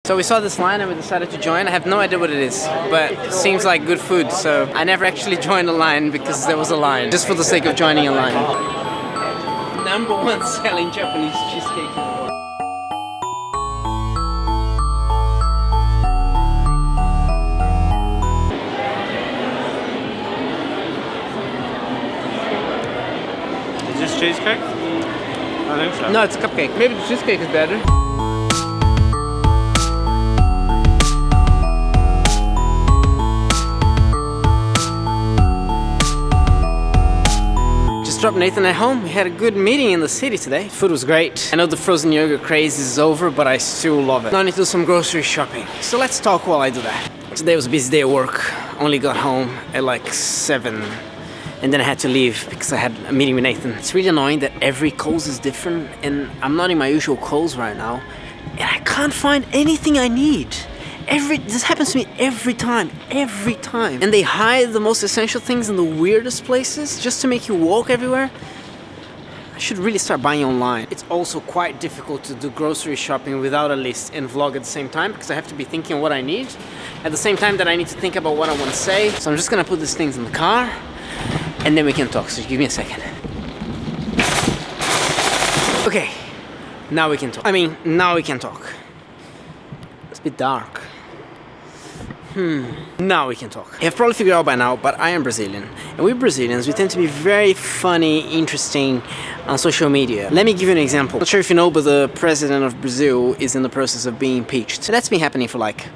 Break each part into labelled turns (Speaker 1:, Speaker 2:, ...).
Speaker 1: So we saw this line and we decided to join. I have no idea what it is, but it seems like good food. So I never actually joined a line because there was a line, just for the sake of joining a line. #1 selling Japanese cheesecake in the world.
Speaker 2: Is this cheesecake? I think so.
Speaker 1: No, it's a cupcake. Maybe the cheesecake is better. Dropped Nathan at home. We had a good meeting in the city today. Food was great. I know the frozen yogurt craze is over, but I still love it. Now I need to do some grocery shopping. So let's talk while I do that. Today was a busy day at work. Only got home at like 7. And then I had to leave because I had a meeting with Nathan. It's really annoying that every Kohl's is different, and I'm not in my usual Kohl's right now, and I can't find anything I need. This happens to me every time. And they hide the most essential things in the weirdest places just to make you walk everywhere. I should really start buying online. It's also quite difficult to do grocery shopping without a list and vlog at the same time because I have to be thinking of what I need at the same time that I need to think about what I want to say. So I'm just gonna put these things in the car and then we can talk. So give me a second. Okay, now we can talk. Now we can talk. It's a bit dark. Now we can talk. You have probably figured out by now, but I am Brazilian. And we Brazilians, we tend to be very funny, interesting on social media. Let me give you an example. Not sure if you know, but the president of Brazil is in the process of being impeached. So that's been happening for like,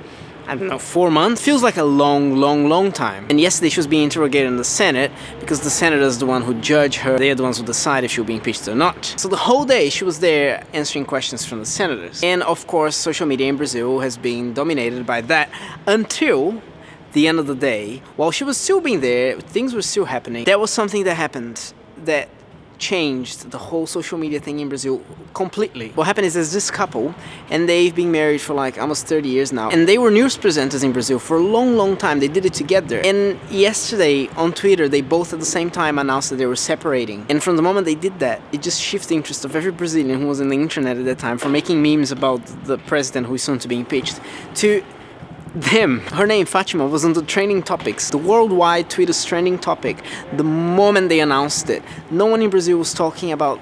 Speaker 1: I don't know, 4 months? Feels like a long time. And yesterday she was being interrogated in the Senate because the Senate is the one who judge her. They are the ones who decide if she'll be impeached or not. So the whole day she was there answering questions from the senators. And of course, social media in Brazil has been dominated by that until the end of the day. While she was still being there, things were still happening. There was something that happened that changed the whole social media thing in Brazil completely. What happened is there's this couple and they've been married for like almost 30 years now, and they were news presenters in Brazil for a long time. They did it together, and yesterday on Twitter they both at the same time announced that they were separating. And from the moment they did that, it just shifted the interest of every Brazilian who was on the internet at that time from making memes about the president who is soon to be impeached to them. Her name, Fatima, was on the trending topics, the worldwide Twitter's trending topic, the moment they announced it. No one in Brazil was talking about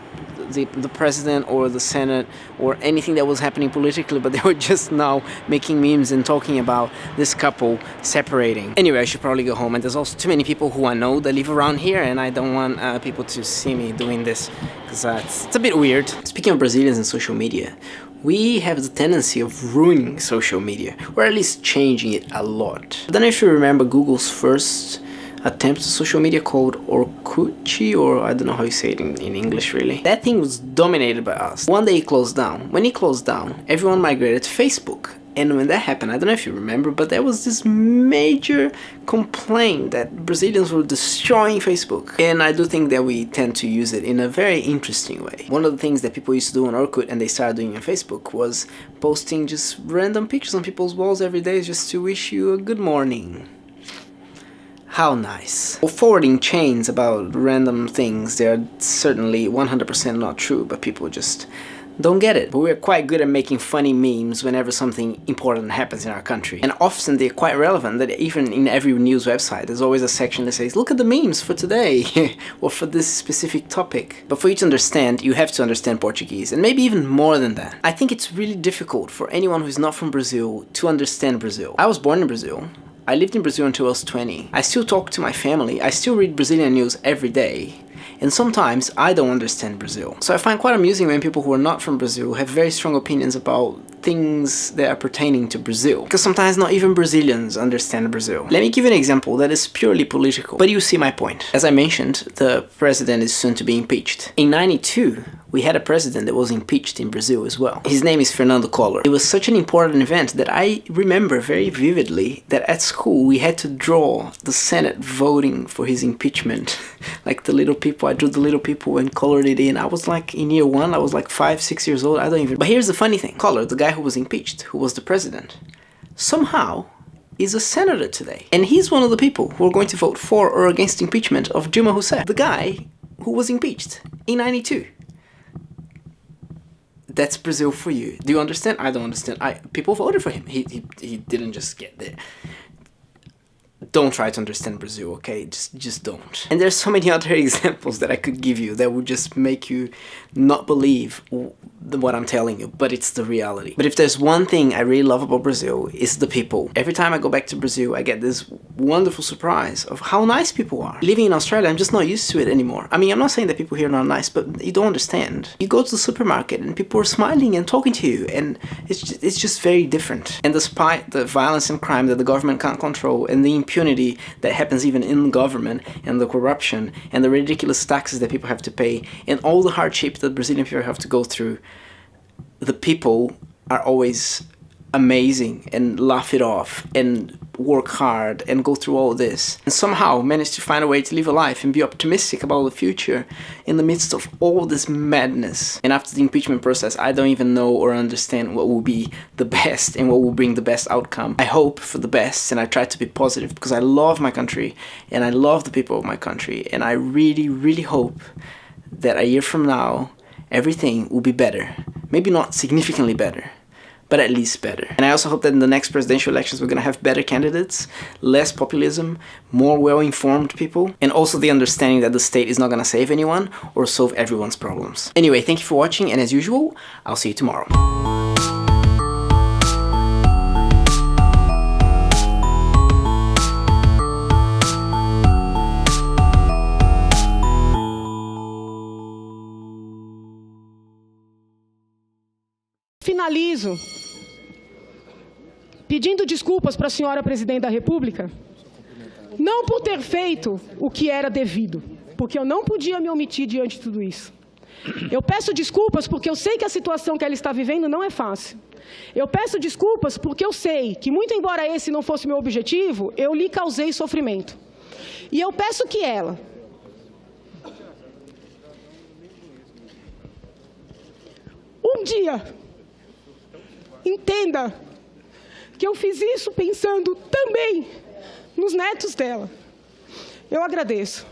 Speaker 1: the president or the Senate or anything that was happening politically, but they were just now making memes and talking about this couple separating. Anyway, I should probably go home, and there's also too many people who I know that live around here, and I don't want people to see me doing this because it's a bit weird. Speaking of Brazilians and social media, we have the tendency of ruining social media, or at least changing it a lot. I don't know if you remember Google's first attempt to social media called Orkut, or I don't know how you say it in English really. That thing was dominated by us. One day it closed down. When it closed down, everyone migrated to Facebook. And when that happened, I don't know if you remember, but there was this major complaint that Brazilians were destroying Facebook. And I do think that we tend to use it in a very interesting way. One of the things that people used to do on Orkut and they started doing on Facebook was posting just random pictures on people's walls every day just to wish you a good morning. How nice. Well, forwarding chains about random things, they're certainly 100% not true, but people just don't get it. But we're quite good at making funny memes whenever something important happens in our country. And often they're quite relevant, that even in every news website there's always a section that says, look at the memes for today or for this specific topic. But for you to understand, you have to understand Portuguese, and maybe even more than that. I think it's really difficult for anyone who's not from Brazil to understand Brazil. I was born in Brazil. I lived in Brazil until I was 20. I still talk to my family. I still read Brazilian news every day. And sometimes I don't understand Brazil. So I find quite amusing when people who are not from Brazil have very strong opinions about things that are pertaining to Brazil. Because sometimes not even Brazilians understand Brazil. Let me give you an example that is purely political, but you see my point. As I mentioned, the president is soon to be impeached. In '92, we had a president that was impeached in Brazil as well. His name is Fernando Collor. It was such an important event that I remember very vividly that at school we had to draw the Senate voting for his impeachment. Like the little people, I drew the little people and colored it in. I was like in year 1, I was like 5, 6 years old, I don't even. But here's the funny thing. Collor, the guy who was impeached, who was the president, somehow is a senator today. And he's one of the people who are going to vote for or against impeachment of Dilma Rousseff, the guy who was impeached in '92. That's Brazil for you. Do you understand? I don't understand. People voted for him. He didn't just get there. Don't try to understand Brazil, okay? Just don't. And there's so many other examples that I could give you that would just make you not believe what I'm telling you, but it's the reality. But if there's one thing I really love about Brazil, it's the people. Every time I go back to Brazil, I get this wonderful surprise of how nice people are. Living in Australia, I'm just not used to it anymore. I mean, I'm not saying that people here are not nice, but you don't understand. You go to the supermarket and people are smiling and talking to you, and it's just very different. And despite the violence and crime that the government can't control, and the impunity that happens even in the government, and the corruption, and the ridiculous taxes that people have to pay, and all the hardship that Brazilian people have to go through, the people are always amazing and laugh it off and work hard and go through all this and somehow manage to find a way to live a life and be optimistic about the future in the midst of all this madness. And after the impeachment process, I don't even know or understand what will be the best and what will bring the best outcome. I hope for the best, and I try to be positive because I love my country and I love the people of my country, and I really, really hope that a year from now everything will be better. Maybe not significantly better, but at least better. And I also hope that in the next presidential elections we're gonna have better candidates, less populism, more well-informed people, and also the understanding that the state is not gonna save anyone or solve everyone's problems. Anyway, thank you for watching, and as usual, I'll see you tomorrow.
Speaker 3: Finalizo pedindo desculpas para a senhora Presidente da República, não por ter feito o que era devido, porque eu não podia me omitir diante de tudo isso. Eu peço desculpas porque eu sei que a situação que ela está vivendo não é fácil. Eu peço desculpas porque eu sei que, muito embora esse não fosse meu objetivo, eu lhe causei sofrimento. E eu peço que ela um dia entenda que eu fiz isso pensando também nos netos dela. Eu agradeço.